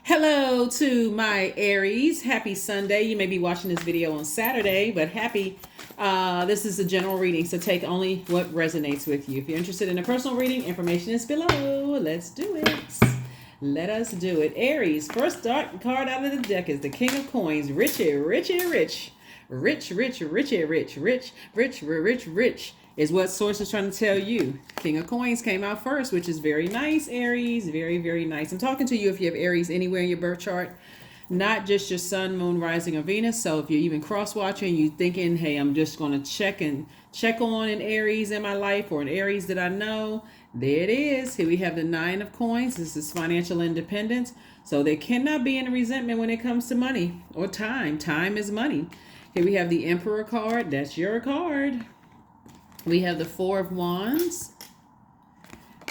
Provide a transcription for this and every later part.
Hello to my Aries. Happy Sunday. You may be watching this video on Saturday, but happy. This is a general reading, so take only what resonates with you. If you're interested in a personal reading, information is below. Let's do it. Let us do it. Aries, first card out of the deck is the King of Coins. Richie, richie, rich. Rich, rich, richie, rich, rich, rich, rich, rich is what source is trying to tell you. King of Coins came out first, which is very nice, Aries. Very, very nice. I'm talking to you if you have Aries anywhere in your birth chart, not just your sun, moon, rising, or Venus. So if you're even cross-watching, you thinking, hey, I'm just going to check on an Aries in my life or an Aries that I know. There it is. Here we have the Nine of Coins. This is financial independence. So they cannot be in resentment when it comes to money or time. Time is money. Here we have the Emperor card. That's your card. We have the Four of Wands.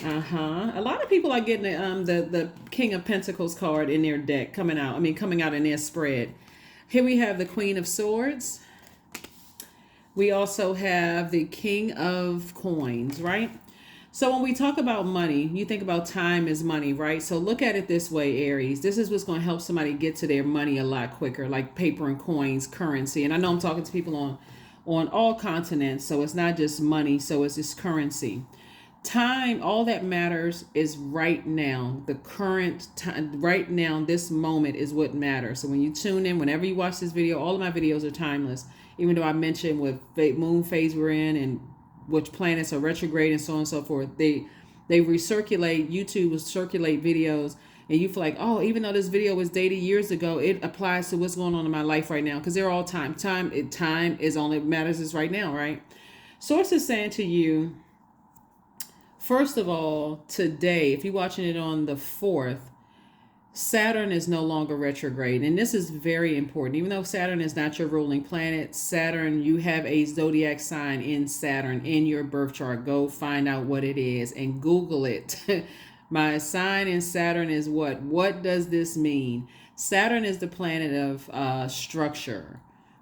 A lot of people are getting the King of Pentacles card in their deck coming out in their spread. Here we have the Queen of Swords. We also have the King of Coins, right? So when we talk about money, you think about time is money, right? So look at it this way, Aries. This is what's going to help somebody get to their money a lot quicker, like paper and coins, currency. And I know I'm talking to people on all continents, so it's not just money, so it's just currency. Time, all that matters is right now. The current time, right now, this moment is what matters. So when you tune in, whenever you watch this video, all of my videos are timeless. Even though I mentioned what moon phase we're in and which planets are retrograde and so on and so forth, they recirculate. YouTube will circulate videos, and you feel like, oh, even though this video was dated years ago, it applies to what's going on in my life right now, because they're all time. Time is all that matters is right now, right? Source is saying to you, first of all, today, if you're watching it on the 4th, Saturn is no longer retrograde. And this is very important. Even though Saturn is not your ruling planet, Saturn, you have a zodiac sign in Saturn in your birth chart. Go find out what it is and Google it. My sign in Saturn is what? What does this mean? Saturn is the planet of structure,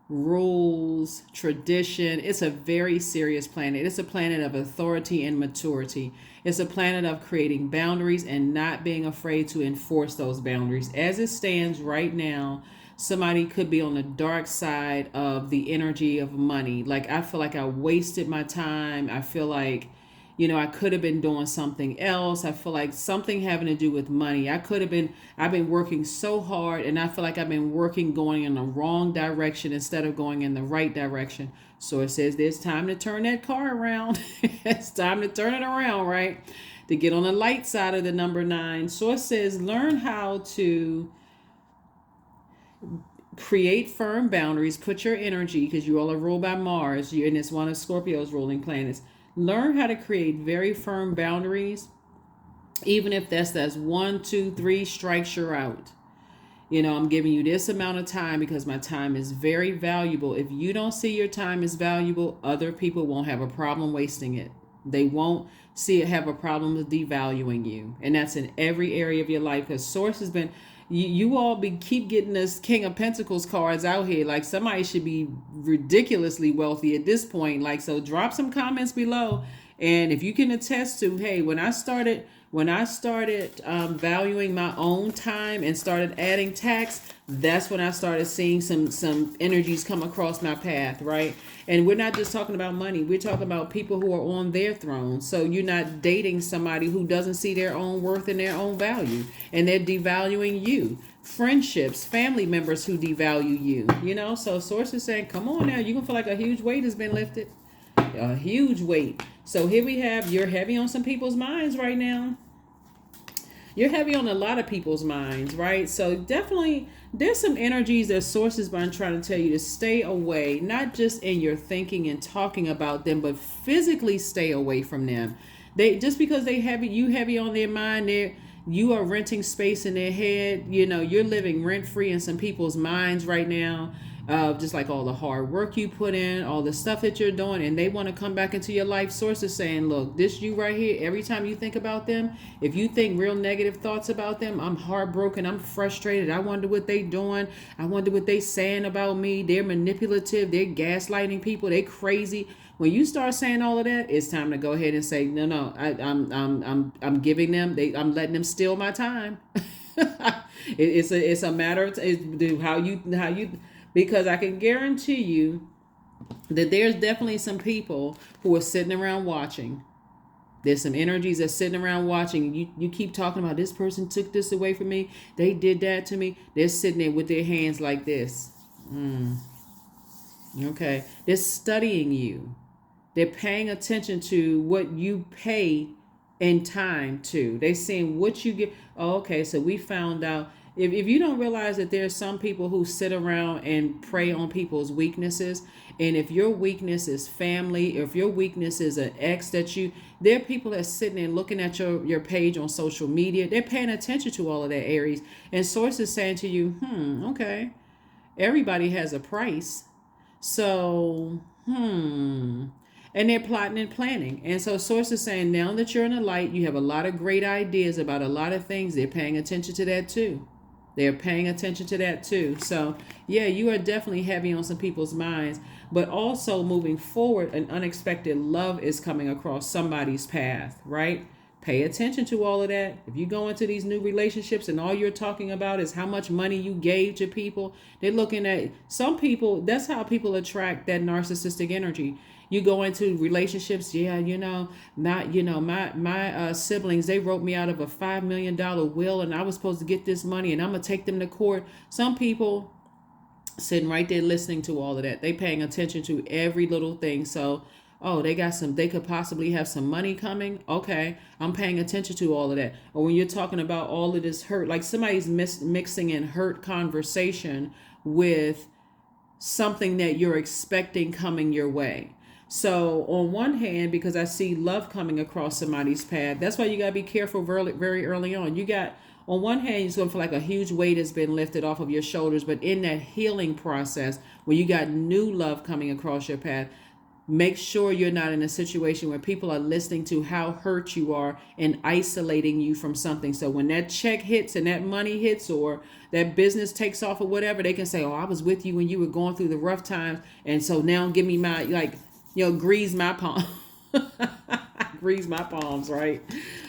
rules, tradition. It's a very serious planet. It's a planet of authority and maturity. It's a planet of creating boundaries and not being afraid to enforce those boundaries. As it stands right now, somebody could be on the dark side of the energy of money. Like, I feel like I wasted my time. I feel like, I could have been doing something else. I feel like something having to do with money. I've been working so hard, and I feel like I've been going in the wrong direction instead of going in the right direction. So it says there's time to turn that car around. It's time to turn it around, right? To get on the light side of the number 9. So it says learn how to create firm boundaries. Put your energy, because you all are ruled by Mars, and it's one of Scorpio's ruling planets. Learn how to create very firm boundaries, even if that's 1, 2, 3 strikes you're out. I'm giving you this amount of time because my time is very valuable. If you don't see your time as valuable, other people won't have a problem wasting it. They won't have a problem with devaluing you. And that's in every area of your life, because Source has been, you all keep getting this King of Pentacles cards out here. Like, somebody should be ridiculously wealthy at this point. Like, so drop some comments below. And if you can attest to, hey, when I started valuing my own time and started adding tax, that's when I started seeing some energies come across my path, right? And we're not just talking about money. We're talking about people who are on their throne. So you're not dating somebody who doesn't see their own worth and their own value, and they're devaluing you. Friendships, family members who devalue you, So Source is saying, come on now, you're going to feel like a huge weight has been lifted. A huge weight. So here we have, you're heavy on some people's minds right now. You're heavy on a lot of people's minds, right? So definitely there's some energies that Source has been trying to tell you to stay away, not just in your thinking and talking about them, but physically stay away from them. Just because you heavy on their mind, you are renting space in their head. You're living rent free in some people's minds right now. Just like all the hard work you put in, all the stuff that you're doing, and they want to come back into your life. Source is saying, look, this you right here, every time you think about them, if you think real negative thoughts about them, I'm heartbroken, I'm frustrated, I wonder what they doing, I wonder what they saying about me, they're manipulative, they're gaslighting people, they crazy. When you start saying all of that, it's time to go ahead and say, no, I'm giving them, I'm letting them steal my time. It's a matter of how you, because I can guarantee you that there's definitely some people who are sitting around watching. There's some energies that's sitting around watching. You keep talking about, this person took this away from me. They did that to me. They're sitting there with their hands like this. Okay. They're studying you. They're paying attention to what you pay in time to. They're seeing what you get. Oh, okay, so we found out. If you don't realize that there's some people who sit around and prey on people's weaknesses, and if your weakness is family, if your weakness is an ex there are people that sitting and looking at your page on social media. They're paying attention to all of that, Aries. And sources saying to you, okay, everybody has a price. So, and they're plotting and planning. And so sources saying, now that you're in the light, you have a lot of great ideas about a lot of things. They're paying attention to that too. They're paying attention to that too. So yeah, you are definitely heavy on some people's minds, but also moving forward, an unexpected love is coming across somebody's path, right? Pay attention to all of that. If you go into these new relationships and all you're talking about is how much money you gave to people, they're looking at some people. That's how people attract that narcissistic energy. You go into relationships, yeah, my siblings, they wrote me out of a $5 million will, and I was supposed to get this money, and I'm gonna take them to court. Some people sitting right there listening to all of that. They paying attention to every little thing. So, oh, they could possibly have some money coming. Okay, I'm paying attention to all of that. Or when you're talking about all of this hurt, like somebody's mixing in hurt conversation with something that you're expecting coming your way. So on one hand, because I see love coming across somebody's path, that's why you got to be careful very early on. You got, on one hand, you're going to feel like a huge weight has been lifted off of your shoulders. But in that healing process, when you got new love coming across your path, make sure you're not in a situation where people are listening to how hurt you are and isolating you from something. So when that check hits and that money hits, or that business takes off or whatever, they can say, oh, I was with you when you were going through the rough times. And so now give me my, grease my palm. Grease my palms, right?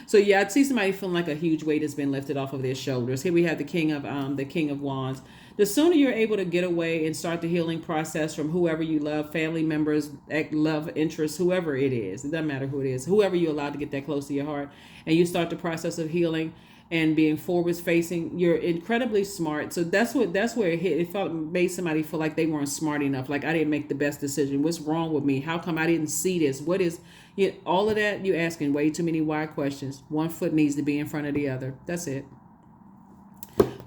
So yeah, I'd see somebody feeling like a huge weight has been lifted off of their shoulders. Here we have the King of Wands. The sooner you're able to get away and start the healing process from whoever you love, family members, love interests, whoever it is, it doesn't matter who it is, whoever you allow to get that close to your heart, and you start the process of healing and being forward facing, you're incredibly smart. So that's where it hit. It made somebody feel like they weren't smart enough. Like, I didn't make the best decision. What's wrong with me? How come I didn't see this? What is, all of that? You asking way too many why questions. One foot needs to be in front of the other. That's it.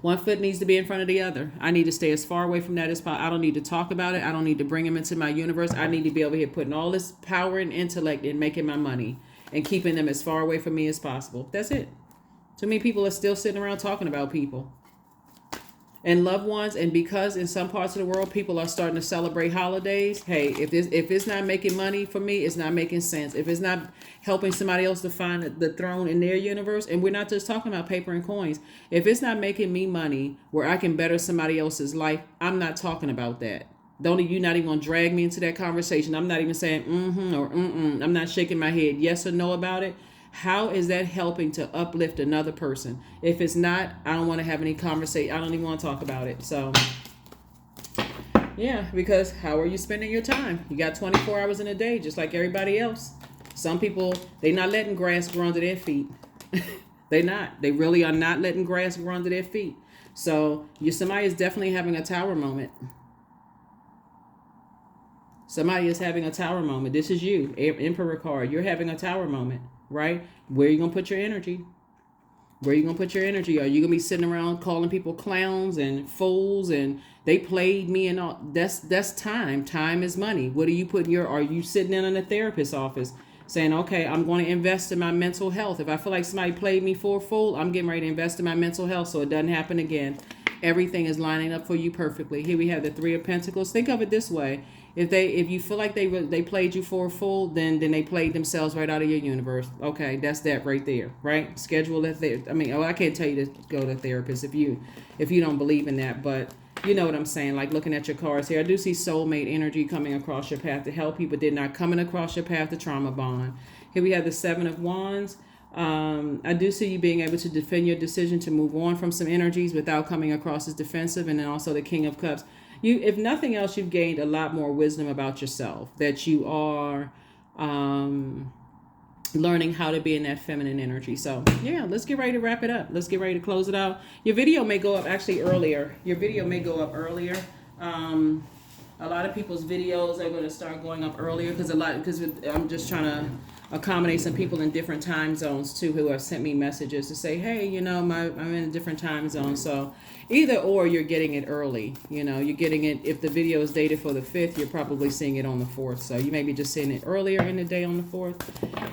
One foot needs to be in front of the other. I need to stay as far away from that as possible. I don't need to talk about it. I don't need to bring him into my universe. I need to be over here putting all this power and intellect in making my money and keeping them as far away from me as possible. That's it. Too many people are still sitting around talking about people and loved ones. And because in some parts of the world, people are starting to celebrate holidays. Hey, if it's not making money for me, it's not making sense. If it's not helping somebody else to find the throne in their universe, and we're not just talking about paper and coins. If it's not making me money where I can better somebody else's life, I'm not talking about that. You're not even going to drag me into that conversation. I'm not even saying or I'm not shaking my head yes or no about it. How is that helping to uplift another person? If it's not, I don't want to have any conversation. I don't even want to talk about it. So, yeah, because how are you spending your time? You got 24 hours in a day, just like everybody else. Some people, they're not letting grass grow under their feet. They're not. They really are not letting grass grow under their feet. So, somebody is definitely having a tower moment. Somebody is having a tower moment. This is you, Emperor card. You're having a tower moment. Right? Where are you going to put your energy? Where are you going to put your energy? Are you going to be sitting around calling people clowns and fools and they played me and all? That's time. Time is money. What are you putting are you sitting in a therapist's office saying, okay, I'm going to invest in my mental health. If I feel like somebody played me for a fool, I'm getting ready to invest in my mental health so it doesn't happen again. Everything is lining up for you perfectly. Here we have the Three of Pentacles. Think of it this way. If you feel like they played you for a fool, then they played themselves right out of your universe. Okay, that's that right there, right? Schedule that there. I mean, I can't tell you to go to a therapist if you don't believe in that, but you know what I'm saying. Like looking at your cards here, I do see soulmate energy coming across your path to help you, but they're not coming across your path to trauma bond. Here we have the Seven of Wands. I do see you being able to defend your decision to move on from some energies without coming across as defensive. And then also the King of Cups. You, if nothing else, you've gained a lot more wisdom about yourself, that you are learning how to be in that feminine energy. So yeah, let's get ready to wrap it up. Let's get ready to close it out. Your video may go up actually earlier. Your video may go up earlier. A lot of people's videos are going to start going up earlier because I'm just trying to accommodate some people in different time zones too, who have sent me messages to say, hey, you know, I'm in a different time zone. So either or, you're getting it early. You know, you're getting it, if the video is dated for the 5th, you're probably seeing it on the 4th. So you may be just seeing it earlier in the day on the 4th,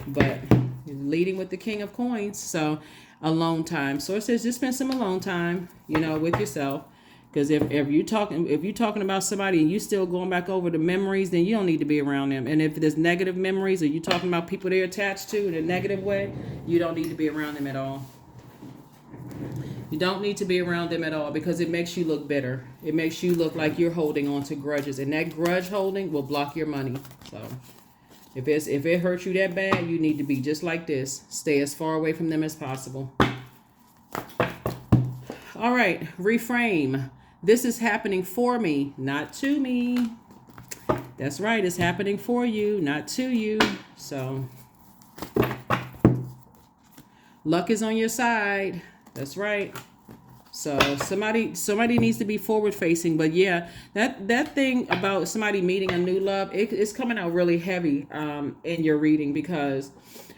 but you're leading with the King of Coins. So alone time. So it says just spend some alone time, you know, with yourself. Because if you're talking about somebody and you still going back over the memories, then you don't need to be around them. And if there's negative memories, or you talking about people they're attached to in a negative way, you don't need to be around them at all. You don't need to be around them at all, because it makes you look bitter. It makes you look like you're holding on to grudges, and that grudge holding will block your money. So if it hurts you that bad, you need to be just like this. Stay as far away from them as possible. All right, reframe. This is happening for me, not to me. That's right. It's happening for you, not to you. So luck is on your side. That's right. So somebody needs to be forward facing. But yeah, that thing about somebody meeting a new love, it's coming out really heavy in your reading, because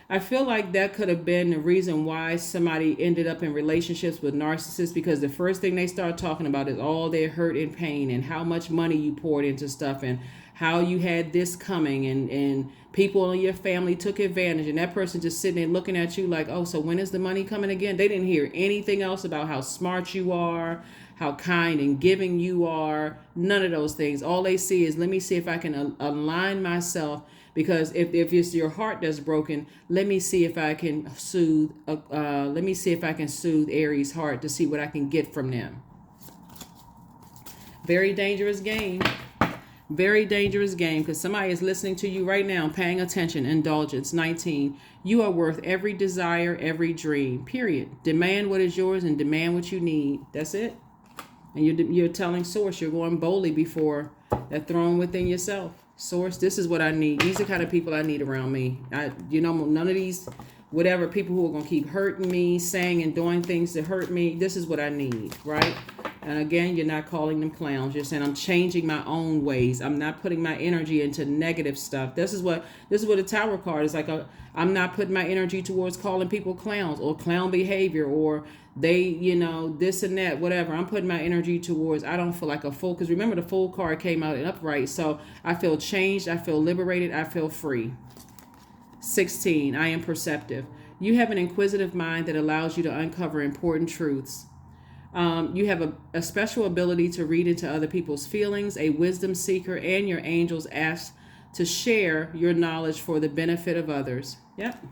I feel like that could have been the reason why somebody ended up in relationships with narcissists, because the first thing they start talking about is all their hurt and pain and how much money you poured into stuff and how you had this coming, and people in your family took advantage, and that person just sitting there looking at you like, oh, so when is the money coming again? They didn't hear anything else about how smart you are, how kind and giving you are, none of those things. All they see is, let me see if I can align myself. Because if it's your heart that's broken, let me see if I can soothe. Let me see if I can soothe Aries' heart to see what I can get from them. Very dangerous game. Very dangerous game, because somebody is listening to you right now, paying attention. Indulgence 19. You are worth every desire, every dream. Period. Demand what is yours and demand what you need. That's it. And you're telling Source, you're going boldly before that throne within yourself. Source, this is what I need. These are the kind of people I need around me. None of these, whatever, people who are going to keep hurting me, saying and doing things to hurt me. This is what I need, right? And again, you're not calling them clowns. You're saying, I'm changing my own ways. I'm not putting my energy into negative stuff. This is what a Tower card is like. I'm not putting my energy towards calling people clowns or clown behavior, or they, this and that, whatever. I'm putting my energy towards, I don't feel like a fool. Because remember, the Fool card came out in upright. So I feel changed. I feel liberated. I feel free. 16, I am perceptive. You have an inquisitive mind that allows you to uncover important truths. You have a special ability to read into other people's feelings, a wisdom seeker, and your angels ask to share your knowledge for the benefit of others. Yep.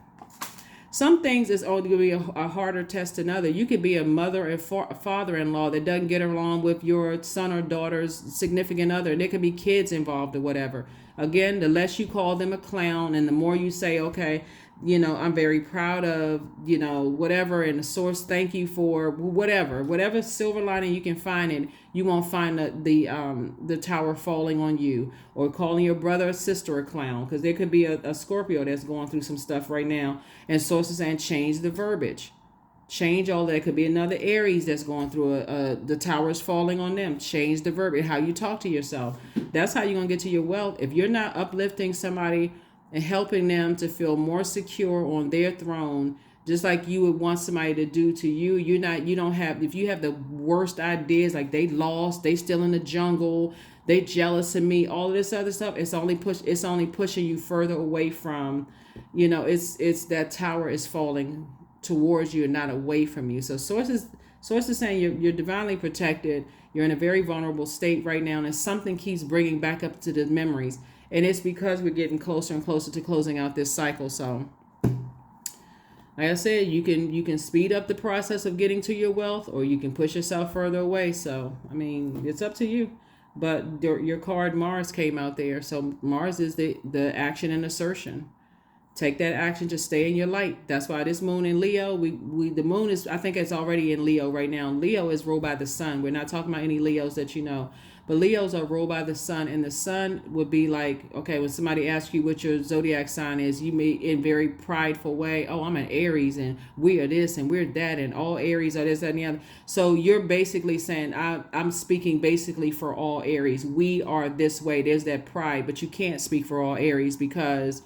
Some things is only going to be a harder test than others. You could be a mother and father-in-law that doesn't get along with your son or daughter's significant other. There could be kids involved or whatever. Again, the less you call them a clown and the more you say, okay, I'm very proud of, whatever, and the Source, thank you for whatever silver lining you can find, and you won't find the tower falling on you, or calling your brother or sister a clown, because there could be a Scorpio that's going through some stuff right now, and Source is saying change the verbiage, change all that. Could be another Aries that's going through the towers falling on them. Change the verbiage, how you talk to yourself. That's how you're going to get to your wealth. If you're not uplifting somebody and helping them to feel more secure on their throne, just like you would want somebody to do to you. If you have the worst ideas, like they lost, they still in the jungle, they jealous of me, all of this other stuff, it's only pushing you further away from, it's that tower is falling towards you and not away from you. So Source is saying you're divinely protected. You're in a very vulnerable state right now, and something keeps bringing back up to the memories. And it's because we're getting closer and closer to closing out this cycle. So, like I said, you can speed up the process of getting to your wealth, or you can push yourself further away. So, I mean, it's up to you. But your card Mars came out there. So Mars is the action and assertion. Take that action. Just stay in your light. That's why this moon in Leo, the moon is, I think it's already in Leo right now. Leo is ruled by the sun. We're not talking about any Leos that you know, but Leos are ruled by the sun, and the sun would be like, okay, when somebody asks you what your zodiac sign is, you may in very prideful way, oh, I'm an Aries, and we are this and we're that, and all Aries are this, that, and the other. So you're basically saying, I'm speaking basically for all Aries. We are this way. There's that pride, but you can't speak for all Aries because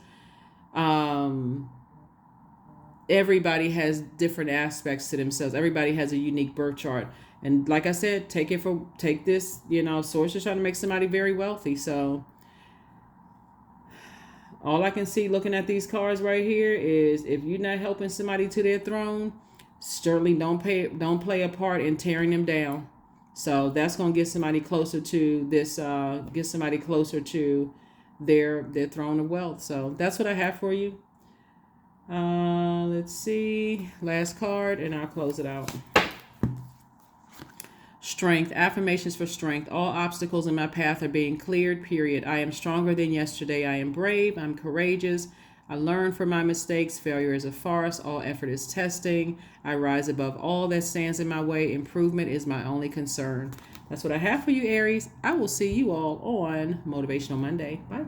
everybody has different aspects to themselves. Everybody has a unique birth chart, and like I said, take this, source is trying to make somebody very wealthy. So all I can see looking at these cards right here is, if you're not helping somebody to their throne, certainly don't play a part in tearing them down. So that's going to get somebody closer to this, get somebody closer to their throne of wealth. So that's what I have for you. Let's see, last card, and I'll close it out. Strength. Affirmations for strength. All obstacles in my path are being cleared, period. I am stronger than yesterday. I am brave. I'm courageous. I learn from my mistakes. Failure is a farce. All effort is testing. I rise above all that stands in my way. Improvement is my only concern. That's what I have for you, Aries. I will see you all on Motivational Monday. Bye.